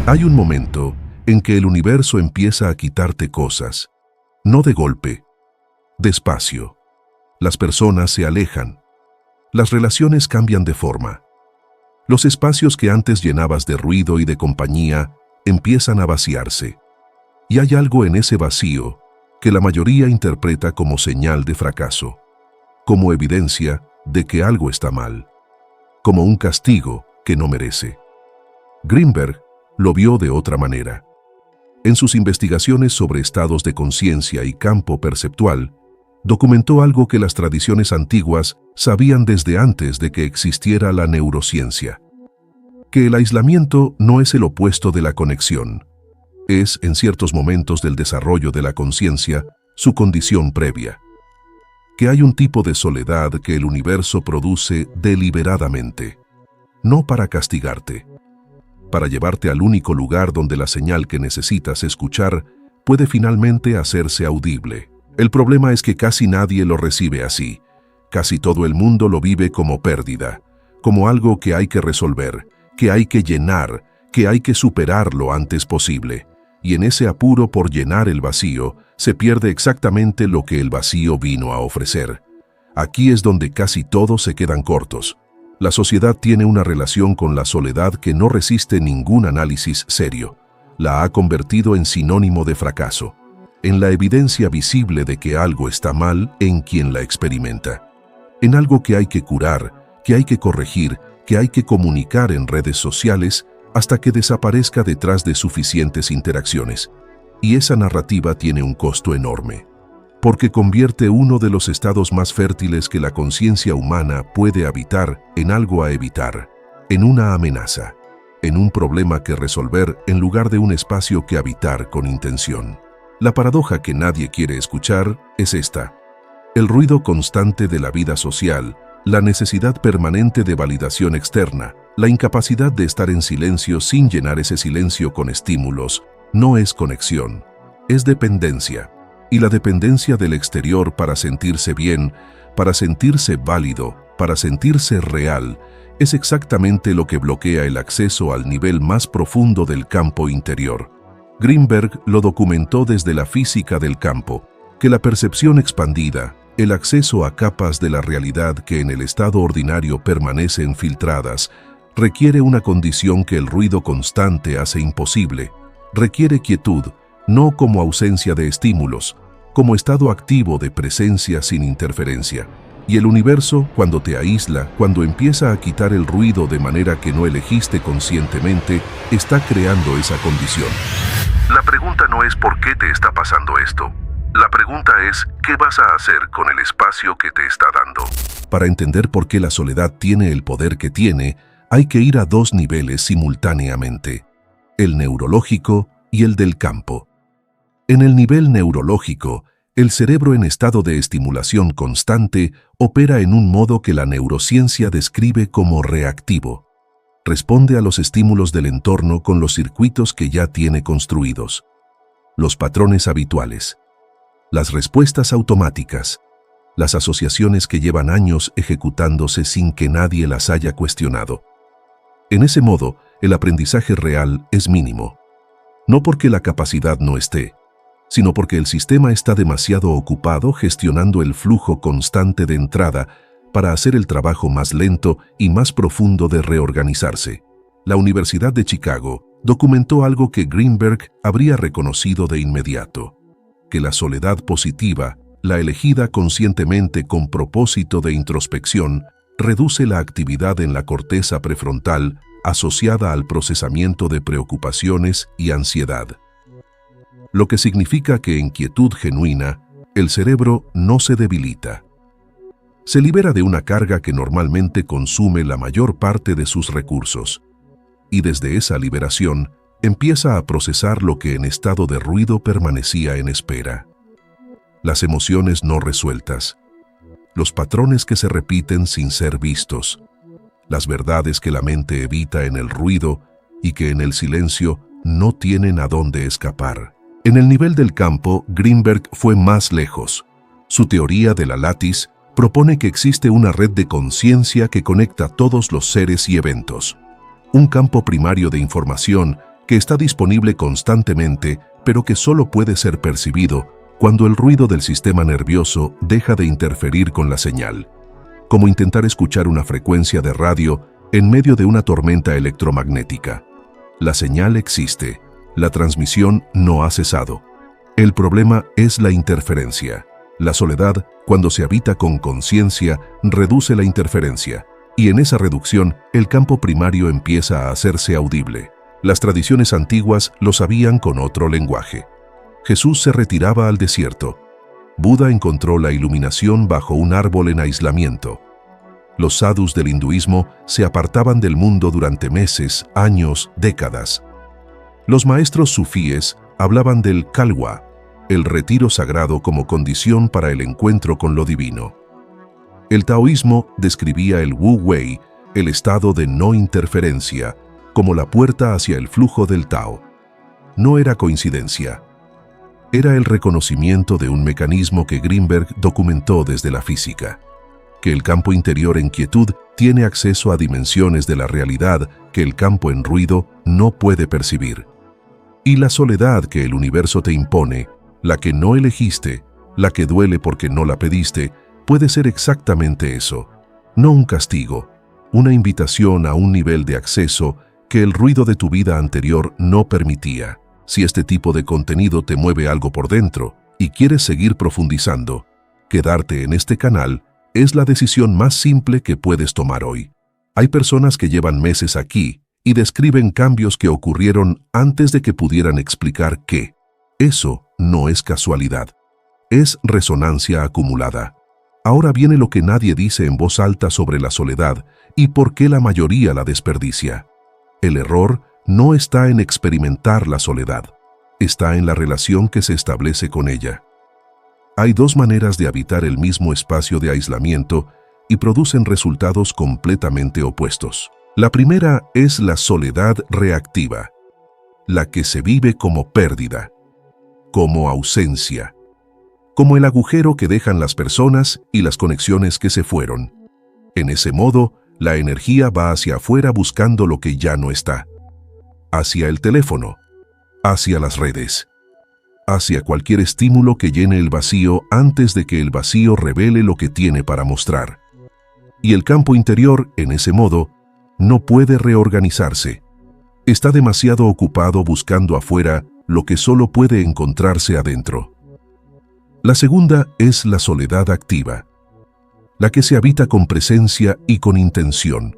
Hay un momento en que el universo empieza a quitarte cosas, no de golpe, despacio. Las personas se alejan, las relaciones cambian de forma. Los espacios que antes llenabas de ruido y de compañía empiezan a vaciarse. Y hay algo en ese vacío que la mayoría interpreta como señal de fracaso, como evidencia de que algo está mal, como un castigo que no merece. Greenberg lo vio de otra manera. En sus investigaciones sobre estados de conciencia y campo perceptual, documentó algo que las tradiciones antiguas sabían desde antes de que existiera la neurociencia: que el aislamiento no es el opuesto de la conexión. Es, en ciertos momentos del desarrollo de la conciencia, su condición previa. Que hay un tipo de soledad que el universo produce deliberadamente, no para castigarte, para llevarte al único lugar donde la señal que necesitas escuchar puede finalmente hacerse audible. El problema es que casi nadie lo recibe así. Casi todo el mundo lo vive como pérdida, como algo que hay que resolver, que hay que llenar, que hay que superar lo antes posible. Y en ese apuro por llenar el vacío, se pierde exactamente lo que el vacío vino a ofrecer. Aquí es donde casi todos se quedan cortos. La sociedad tiene una relación con la soledad que no resiste ningún análisis serio. La ha convertido en sinónimo de fracaso, en la evidencia visible de que algo está mal en quien la experimenta, en algo que hay que curar, que hay que corregir, que hay que comunicar en redes sociales hasta que desaparezca detrás de suficientes interacciones. Y esa narrativa tiene un costo enorme, porque convierte uno de los estados más fértiles que la conciencia humana puede habitar en algo a evitar, en una amenaza, en un problema que resolver en lugar de un espacio que habitar con intención. La paradoja que nadie quiere escuchar es esta: el ruido constante de la vida social, la necesidad permanente de validación externa, la incapacidad de estar en silencio sin llenar ese silencio con estímulos, no es conexión, es dependencia. Y la dependencia del exterior para sentirse bien, para sentirse válido, para sentirse real, es exactamente lo que bloquea el acceso al nivel más profundo del campo interior. Greenberg lo documentó desde la física del campo, que la percepción expandida, el acceso a capas de la realidad que en el estado ordinario permanecen filtradas, requiere una condición que el ruido constante hace imposible. Requiere quietud, no como ausencia de estímulos, como estado activo de presencia sin interferencia. Y el universo, cuando te aísla, cuando empieza a quitar el ruido de manera que no elegiste conscientemente, está creando esa condición. La pregunta no es ¿por qué te está pasando esto? La pregunta es ¿qué vas a hacer con el espacio que te está dando? Para entender por qué la soledad tiene el poder que tiene, hay que ir a dos niveles simultáneamente: el neurológico y el del campo. En el nivel neurológico, el cerebro en estado de estimulación constante opera en un modo que la neurociencia describe como reactivo. Responde a los estímulos del entorno con los circuitos que ya tiene construidos, los patrones habituales, las respuestas automáticas, las asociaciones que llevan años ejecutándose sin que nadie las haya cuestionado. En ese modo, el aprendizaje real es mínimo, no porque la capacidad no esté, sino porque el sistema está demasiado ocupado gestionando el flujo constante de entrada para hacer el trabajo más lento y más profundo de reorganizarse. La Universidad de Chicago documentó algo que Greenberg habría reconocido de inmediato: que la soledad positiva, la elegida conscientemente con propósito de introspección, reduce la actividad en la corteza prefrontal asociada al procesamiento de preocupaciones y ansiedad. Lo que significa que en quietud genuina, el cerebro no se debilita. Se libera de una carga que normalmente consume la mayor parte de sus recursos, y desde esa liberación empieza a procesar lo que en estado de ruido permanecía en espera. Las emociones no resueltas, los patrones que se repiten sin ser vistos, las verdades que la mente evita en el ruido y que en el silencio no tienen a dónde escapar. En el nivel del campo, Greenberg fue más lejos. Su teoría de la látiz propone que existe una red de conciencia que conecta todos los seres y eventos. Un campo primario de información que está disponible constantemente, pero que solo puede ser percibido cuando el ruido del sistema nervioso deja de interferir con la señal, como intentar escuchar una frecuencia de radio en medio de una tormenta electromagnética. La señal existe, la transmisión no ha cesado. El problema es la interferencia. La soledad, cuando se habita con conciencia, reduce la interferencia, y en esa reducción el campo primario empieza a hacerse audible. Las tradiciones antiguas lo sabían con otro lenguaje. Jesús se retiraba al desierto. Buda encontró la iluminación bajo un árbol en aislamiento. Los sadhus del hinduismo se apartaban del mundo durante meses, años, décadas. Los maestros sufíes hablaban del kalwa, el retiro sagrado como condición para el encuentro con lo divino. El taoísmo describía el Wu Wei, el estado de no interferencia, como la puerta hacia el flujo del Tao. No era coincidencia. Era el reconocimiento de un mecanismo que Greenberg documentó desde la física, que el campo interior en quietud tiene acceso a dimensiones de la realidad que el campo en ruido no puede percibir. Y la soledad que el universo te impone, la que no elegiste, la que duele porque no la pediste, puede ser exactamente eso, no un castigo, una invitación a un nivel de acceso que el ruido de tu vida anterior no permitía. Si este tipo de contenido te mueve algo por dentro y quieres seguir profundizando, quedarte en este canal es la decisión más simple que puedes tomar hoy. Hay personas que llevan meses aquí y describen cambios que ocurrieron antes de que pudieran explicar qué. Eso no es casualidad, es resonancia acumulada. Ahora viene lo que nadie dice en voz alta sobre la soledad y por qué la mayoría la desperdicia. El error no está en experimentar la soledad, está en la relación que se establece con ella. Hay dos maneras de habitar el mismo espacio de aislamiento y producen resultados completamente opuestos. La primera es la soledad reactiva, la que se vive como pérdida, como ausencia, como el agujero que dejan las personas y las conexiones que se fueron. En ese modo, la energía va hacia afuera buscando lo que ya no está, hacia el teléfono, hacia las redes, hacia cualquier estímulo que llene el vacío antes de que el vacío revele lo que tiene para mostrar. Y el campo interior, en ese modo, no puede reorganizarse. Está demasiado ocupado buscando afuera lo que solo puede encontrarse adentro. La segunda es la soledad activa, la que se habita con presencia y con intención,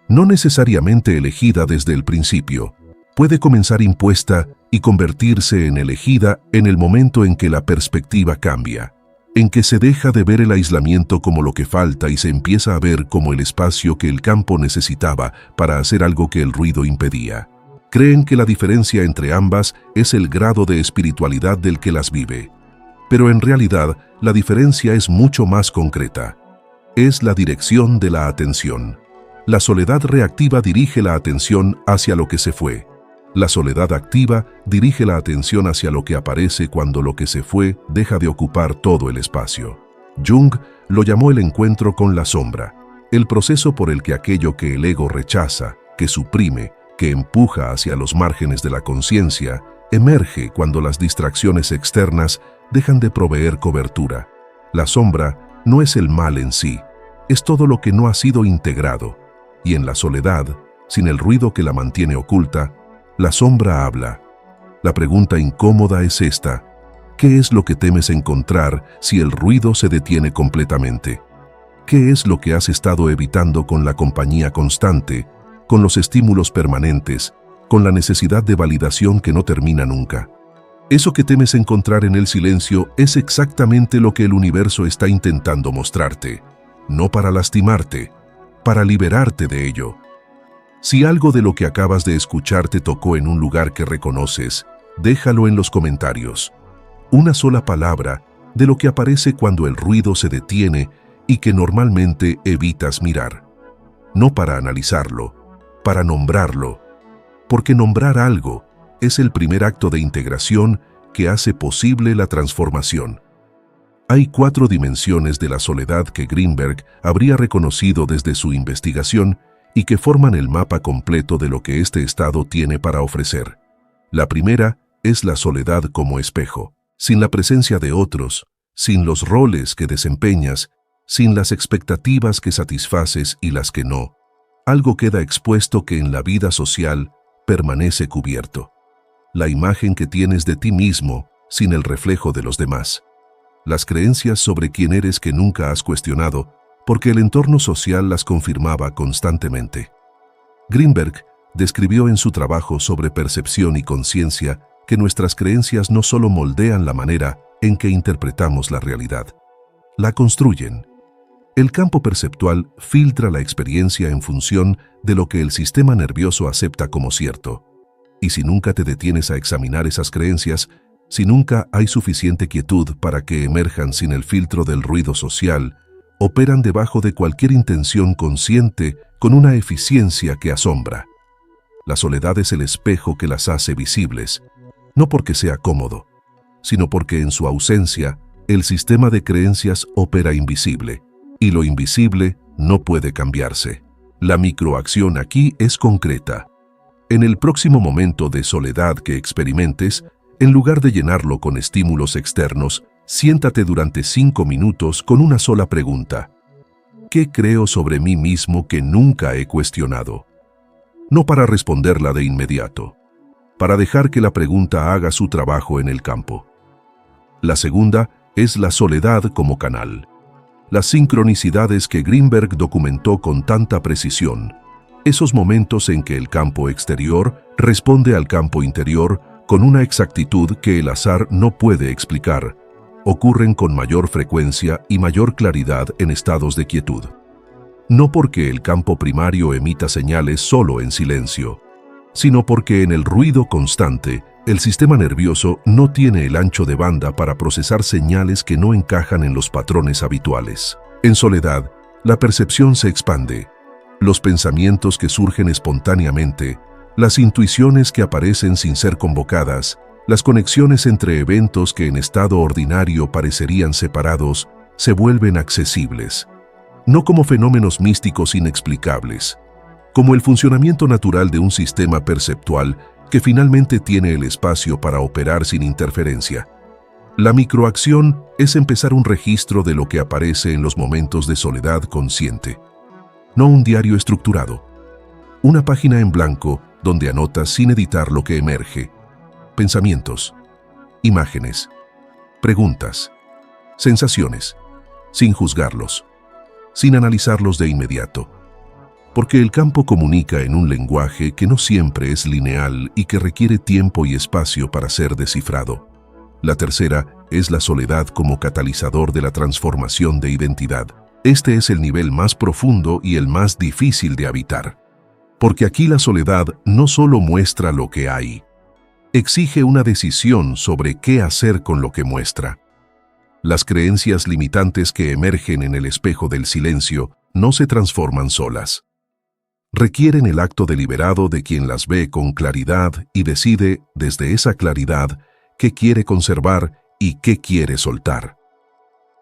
no necesariamente elegida desde el principio. Puede comenzar impuesta y convertirse en elegida en el momento en que la perspectiva cambia, en que se deja de ver el aislamiento como lo que falta y se empieza a ver como el espacio que el campo necesitaba para hacer algo que el ruido impedía. Creen que la diferencia entre ambas es el grado de espiritualidad del que las vive. Pero en realidad, la diferencia es mucho más concreta. Es la dirección de la atención. La soledad reactiva dirige la atención hacia lo que se fue. La soledad activa dirige la atención hacia lo que aparece cuando lo que se fue deja de ocupar todo el espacio. Jung lo llamó el encuentro con la sombra, el proceso por el que aquello que el ego rechaza, que suprime, que empuja hacia los márgenes de la conciencia, emerge cuando las distracciones externas dejan de proveer cobertura. La sombra no es el mal en sí, es todo lo que no ha sido integrado, y en la soledad, sin el ruido que la mantiene oculta, la sombra habla. La pregunta incómoda es esta: ¿qué es lo que temes encontrar si el ruido se detiene completamente? ¿Qué es lo que has estado evitando con la compañía constante, con los estímulos permanentes, con la necesidad de validación que no termina nunca? Eso que temes encontrar en el silencio es exactamente lo que el universo está intentando mostrarte, no para lastimarte, para liberarte de ello. Si algo de lo que acabas de escuchar te tocó en un lugar que reconoces, déjalo en los comentarios. Una sola palabra de lo que aparece cuando el ruido se detiene y que normalmente evitas mirar. No para analizarlo, para nombrarlo, porque nombrar algo es el primer acto de integración que hace posible la transformación. Hay 4 dimensiones de la soledad que Greenberg habría reconocido desde su investigación y que forman el mapa completo de lo que este estado tiene para ofrecer. La primera es la soledad como espejo. Sin la presencia de otros, sin los roles que desempeñas, sin las expectativas que satisfaces y las que no, algo queda expuesto que en la vida social permanece cubierto. La imagen que tienes de ti mismo sin el reflejo de los demás. Las creencias sobre quién eres que nunca has cuestionado, porque el entorno social las confirmaba constantemente. Greenberg describió en su trabajo sobre percepción y conciencia que nuestras creencias no solo moldean la manera en que interpretamos la realidad, la construyen. El campo perceptual filtra la experiencia en función de lo que el sistema nervioso acepta como cierto. Y si nunca te detienes a examinar esas creencias, si nunca hay suficiente quietud para que emerjan sin el filtro del ruido social, operan debajo de cualquier intención consciente con una eficiencia que asombra. La soledad es el espejo que las hace visibles, no porque sea cómodo, sino porque en su ausencia el sistema de creencias opera invisible, y lo invisible no puede cambiarse. La microacción aquí es concreta. En el próximo momento de soledad que experimentes, en lugar de llenarlo con estímulos externos, siéntate durante 5 minutos con una sola pregunta. ¿Qué creo sobre mí mismo que nunca he cuestionado? No para responderla de inmediato, para dejar que la pregunta haga su trabajo en el campo. La segunda es la soledad como canal. Las sincronicidades que Greenberg documentó con tanta precisión, esos momentos en que el campo exterior responde al campo interior con una exactitud que el azar no puede explicar, ocurren con mayor frecuencia y mayor claridad en estados de quietud. No porque el campo primario emita señales solo en silencio, sino porque en el ruido constante, el sistema nervioso no tiene el ancho de banda para procesar señales que no encajan en los patrones habituales. En soledad, la percepción se expande. Los pensamientos que surgen espontáneamente, las intuiciones que aparecen sin ser convocadas, las conexiones entre eventos que en estado ordinario parecerían separados, se vuelven accesibles. No como fenómenos místicos inexplicables, como el funcionamiento natural de un sistema perceptual que finalmente tiene el espacio para operar sin interferencia. La microacción es empezar un registro de lo que aparece en los momentos de soledad consciente. No un diario estructurado. Una página en blanco donde anotas sin editar lo que emerge. Pensamientos, imágenes, preguntas, sensaciones, sin juzgarlos, sin analizarlos de inmediato. Porque el campo comunica en un lenguaje que no siempre es lineal y que requiere tiempo y espacio para ser descifrado. La tercera es la soledad como catalizador de la transformación de identidad. Este es el nivel más profundo y el más difícil de habitar. Porque aquí la soledad no solo muestra lo que hay, exige una decisión sobre qué hacer con lo que muestra. Las creencias limitantes que emergen en el espejo del silencio no se transforman solas. Requieren el acto deliberado de quien las ve con claridad y decide, desde esa claridad, qué quiere conservar y qué quiere soltar.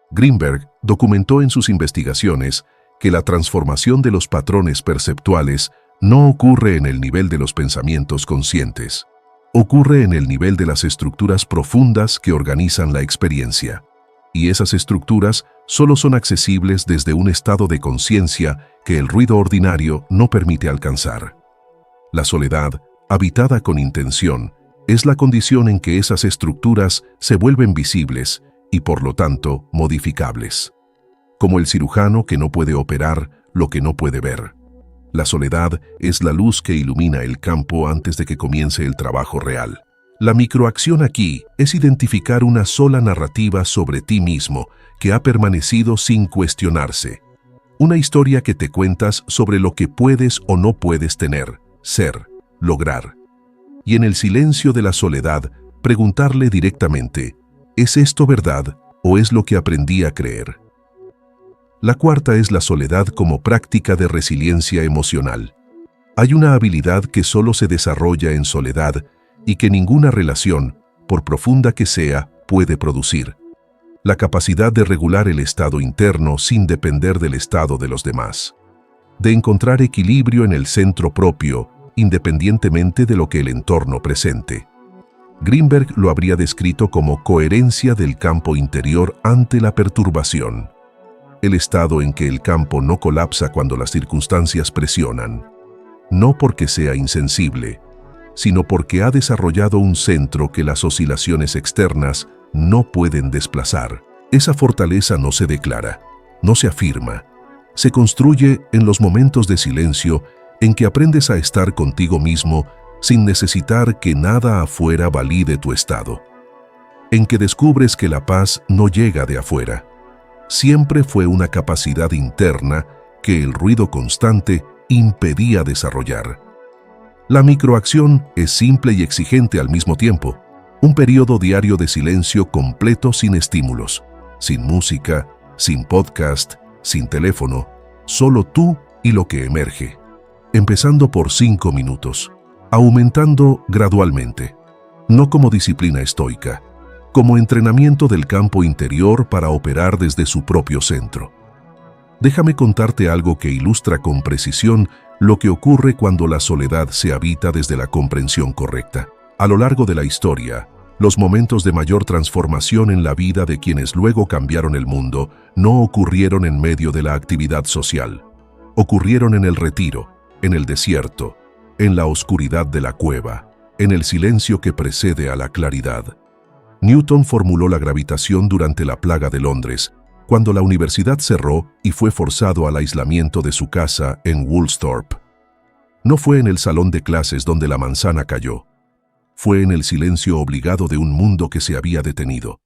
Greenberg documentó en sus investigaciones que la transformación de los patrones perceptuales no ocurre en el nivel de los pensamientos conscientes. Ocurre en el nivel de las estructuras profundas que organizan la experiencia. Y esas estructuras solo son accesibles desde un estado de conciencia que el ruido ordinario no permite alcanzar. La soledad, habitada con intención, es la condición en que esas estructuras se vuelven visibles y, por lo tanto, modificables. Como el cirujano que no puede operar lo que no puede ver. La soledad es la luz que ilumina el campo antes de que comience el trabajo real. La microacción aquí es identificar una sola narrativa sobre ti mismo que ha permanecido sin cuestionarse. Una historia que te cuentas sobre lo que puedes o no puedes tener, ser, lograr. Y en el silencio de la soledad, preguntarle directamente, ¿es esto verdad o es lo que aprendí a creer? La cuarta es la soledad como práctica de resiliencia emocional. Hay una habilidad que solo se desarrolla en soledad y que ninguna relación, por profunda que sea, puede producir. La capacidad de regular el estado interno sin depender del estado de los demás. De encontrar equilibrio en el centro propio, independientemente de lo que el entorno presente. Greenberg lo habría descrito como coherencia del campo interior ante la perturbación. El estado en que el campo no colapsa cuando las circunstancias presionan. No porque sea insensible, sino porque ha desarrollado un centro que las oscilaciones externas no pueden desplazar. Esa fortaleza no se declara, no se afirma, se construye en los momentos de silencio en que aprendes a estar contigo mismo sin necesitar que nada afuera valide tu estado. En que descubres que la paz no llega de afuera. Siempre fue una capacidad interna que el ruido constante impedía desarrollar. La microacción es simple y exigente al mismo tiempo. Un periodo diario de silencio completo sin estímulos, sin música, sin podcast, sin teléfono, solo tú y lo que emerge. Empezando por 5 minutos, aumentando gradualmente, no como disciplina estoica, como entrenamiento del campo interior para operar desde su propio centro. Déjame contarte algo que ilustra con precisión lo que ocurre cuando la soledad se habita desde la comprensión correcta. A lo largo de la historia, los momentos de mayor transformación en la vida de quienes luego cambiaron el mundo no ocurrieron en medio de la actividad social. Ocurrieron en el retiro, en el desierto, en la oscuridad de la cueva, en el silencio que precede a la claridad. Newton formuló la gravitación durante la plaga de Londres, cuando la universidad cerró y fue forzado al aislamiento de su casa en Woolsthorpe. No fue en el salón de clases donde la manzana cayó. Fue en el silencio obligado de un mundo que se había detenido.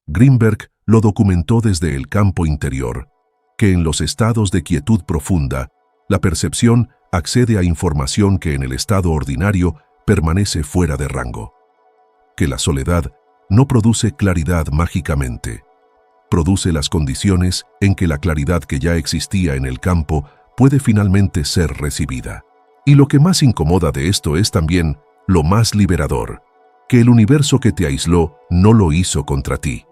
Greenberg lo documentó desde el campo interior, que en los estados de quietud profunda, la percepción accede a información que en el estado ordinario permanece fuera de rango. Que la soledad no produce claridad mágicamente. Produce las condiciones en que la claridad que ya existía en el campo puede finalmente ser recibida. Y lo que más incomoda de esto es también lo más liberador, que el universo que te aisló no lo hizo contra ti.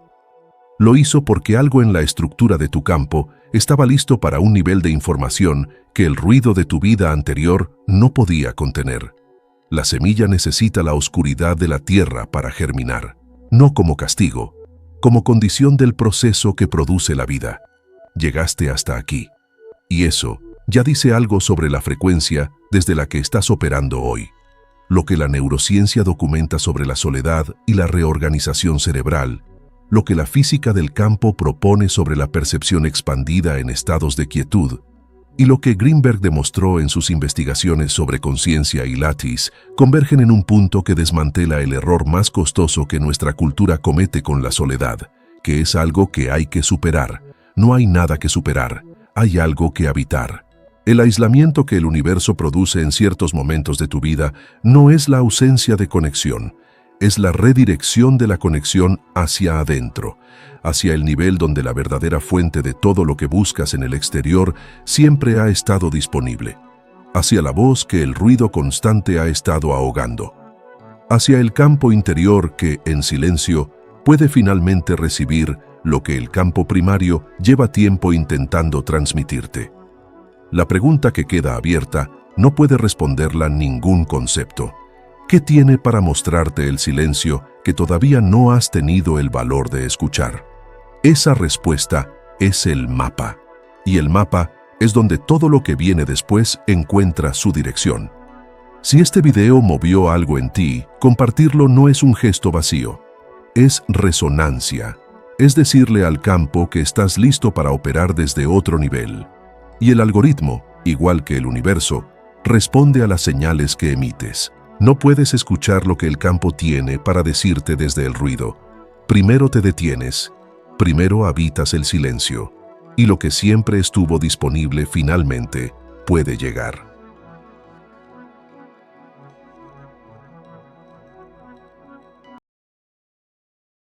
Lo hizo porque algo en la estructura de tu campo estaba listo para un nivel de información que el ruido de tu vida anterior no podía contener. La semilla necesita la oscuridad de la tierra para germinar, no como castigo, como condición del proceso que produce la vida. Llegaste hasta aquí, y eso ya dice algo sobre la frecuencia desde la que estás operando hoy. Lo que la neurociencia documenta sobre la soledad y la reorganización cerebral, lo que la física del campo propone sobre la percepción expandida en estados de quietud, y lo que Greenberg demostró en sus investigaciones sobre conciencia y Lattice, convergen en un punto que desmantela el error más costoso que nuestra cultura comete con la soledad, que es algo que hay que superar. No hay nada que superar, hay algo que habitar. El aislamiento que el universo produce en ciertos momentos de tu vida no es la ausencia de conexión, es la redirección de la conexión hacia adentro, hacia el nivel donde la verdadera fuente de todo lo que buscas en el exterior siempre ha estado disponible, hacia la voz que el ruido constante ha estado ahogando, hacia el campo interior que, en silencio, puede finalmente recibir lo que el campo primario lleva tiempo intentando transmitirte. La pregunta que queda abierta no puede responderla ningún concepto. ¿Qué tiene para mostrarte el silencio que todavía no has tenido el valor de escuchar? Esa respuesta es el mapa. Y el mapa es donde todo lo que viene después encuentra su dirección. Si este video movió algo en ti, compartirlo no es un gesto vacío. Es resonancia. Es decirle al campo que estás listo para operar desde otro nivel. Y el algoritmo, igual que el universo, responde a las señales que emites. No puedes escuchar lo que el campo tiene para decirte desde el ruido. Primero te detienes, primero habitas el silencio, y lo que siempre estuvo disponible finalmente puede llegar.